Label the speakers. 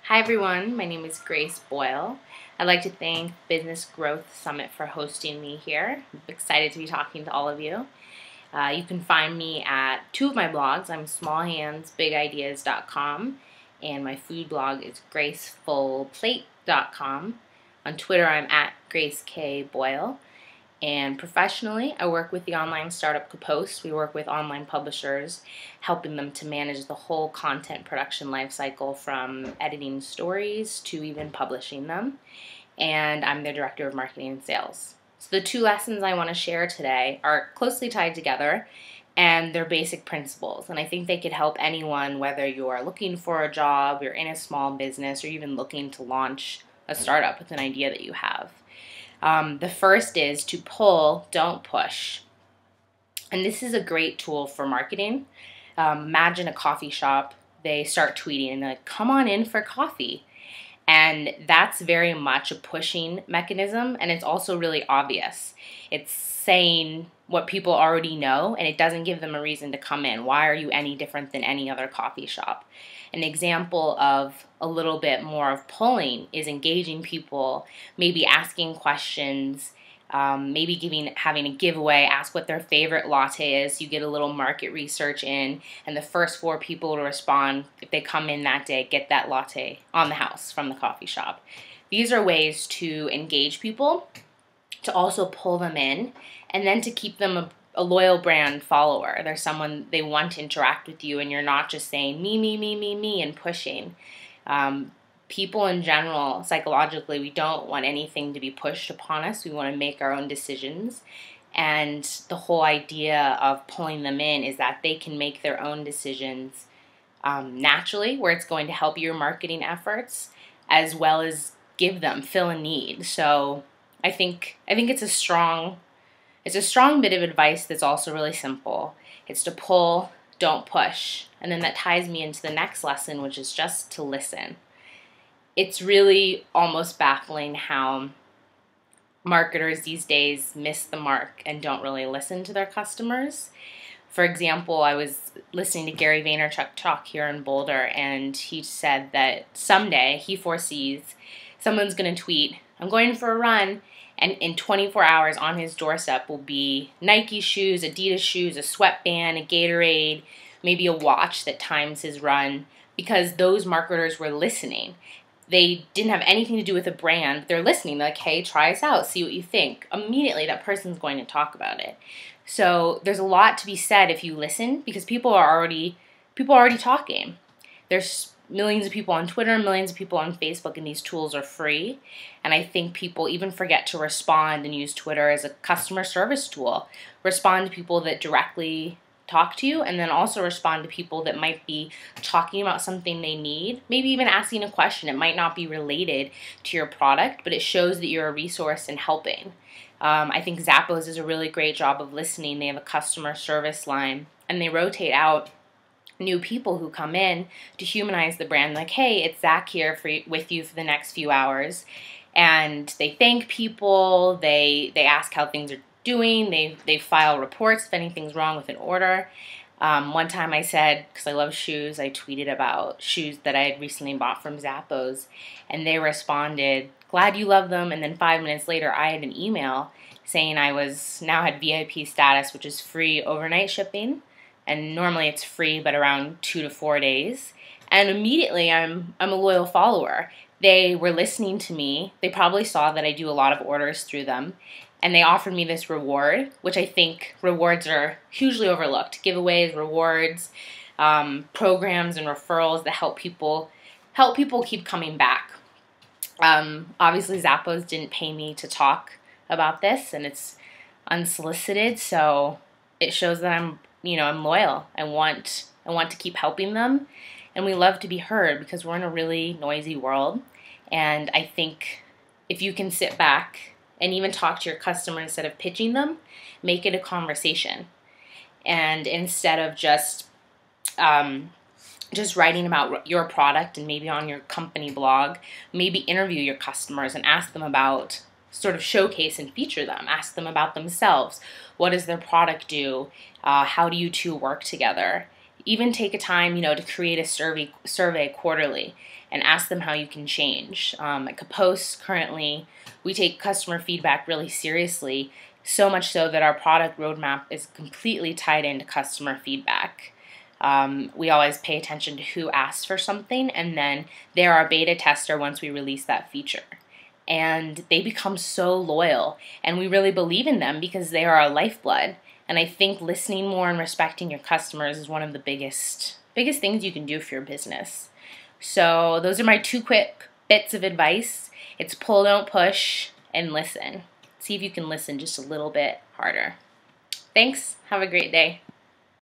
Speaker 1: Hi everyone, my name is Grace Boyle. I'd like to thank Business Growth Summit for hosting me here. I'm excited to be talking to all of you. You can find me at two of my blogs. I'm smallhandsbigideas.com and my food blog is gracefulplate.com. On Twitter, I'm at Grace K. Boyle. And professionally, I work with the online startup Kapost. We work with online publishers, helping them to manage the whole content production lifecycle from editing stories to even publishing them. And I'm their director of marketing and sales. So the two lessons I want to share today are closely tied together and they're basic principles. And I think they could help anyone, whether you're looking for a job, you're in a small business, or even looking to launch a startup with an idea that you have. The first is to pull, don't push. And this is a great tool for marketing. Imagine a coffee shop, they start tweeting and they're like, come on in for coffee. And that's very much a pushing mechanism, and it's also really obvious. It's saying what people already know, and it doesn't give them a reason to come in. Why are you any different than any other coffee shop? An example of a little bit more of pulling is engaging people, maybe asking questions, maybe having a giveaway, ask what their favorite latte is. You get a little market research in, and the first 4 people to respond, if they come in that day, get that latte on the house from the coffee shop. These are ways to engage people, to also pull them in, and then to keep them a loyal brand follower. There's someone they want to interact with you, and you're not just saying me, me, me, me, me, and pushing. People in general, psychologically, we don't want anything to be pushed upon us. We want to make our own decisions. And the whole idea of pulling them in is that they can make their own decisions naturally, where it's going to help your marketing efforts, as well as fill a need. So I think it's a strong bit of advice that's also really simple. It's to pull, don't push. And then that ties me into the next lesson, which is just to listen. It's really almost baffling how marketers these days miss the mark and don't really listen to their customers. For example, I was listening to Gary Vaynerchuk talk here in Boulder, and he said that someday he foresees someone's going to tweet, I'm going for a run, and in 24 hours on his doorstep will be Nike shoes, Adidas shoes, a sweatband, a Gatorade, maybe a watch that times his run, because those marketers were listening. They didn't have anything to do with a brand, but they're listening. They're like, hey, try us out, see what you think. Immediately, that person's going to talk about it. So there's a lot to be said if you listen, because people are already talking. There's millions of people on Twitter, millions of people on Facebook, and these tools are free. And I think people even forget to respond and use Twitter as a customer service tool. Respond to people that directly talk to you, and then also respond to people that might be talking about something they need, maybe even asking a question. It might not be related to your product, but it shows that you're a resource in helping. I think Zappos does a really great job of listening. They have a customer service line, and they rotate out new people who come in to humanize the brand, like, hey, it's Zach here with you for the next few hours. And they thank people, they ask how things are doing, they file reports if anything's wrong with an order. One time I said, because I love shoes, I tweeted about shoes that I had recently bought from Zappos, and they responded, glad you love them, and then 5 minutes later I had an email saying I now had VIP status, which is free overnight shipping, and normally it's free but around 2 to 4 days, and immediately I'm a loyal follower. They were listening to me, they probably saw that I do a lot of orders through them, and they offered me this reward, which I think rewards are hugely overlooked. Giveaways, rewards, programs, and referrals that help people keep coming back. Obviously, Zappos didn't pay me to talk about this, and it's unsolicited, so it shows that I'm loyal. I want to keep helping them, and we love to be heard because we're in a really noisy world. And I think if you can sit back and even talk to your customer instead of pitching them, make it a conversation. And instead of just writing about your product and maybe on your company blog, maybe interview your customers and ask them about, sort of showcase and feature them. Ask them about themselves. What does their product do? How do you two work together? Even take a time, to create a survey quarterly and ask them how you can change. At Kapos, currently, we take customer feedback really seriously, so much so that our product roadmap is completely tied into customer feedback. We always pay attention to who asked for something, and then they're our beta tester once we release that feature. And they become so loyal, and we really believe in them because they are our lifeblood. And I think listening more and respecting your customers is one of the biggest things you can do for your business. So those are my 2 quick bits of advice. It's pull, don't push, and listen. See if you can listen just a little bit harder. Thanks. Have a great day.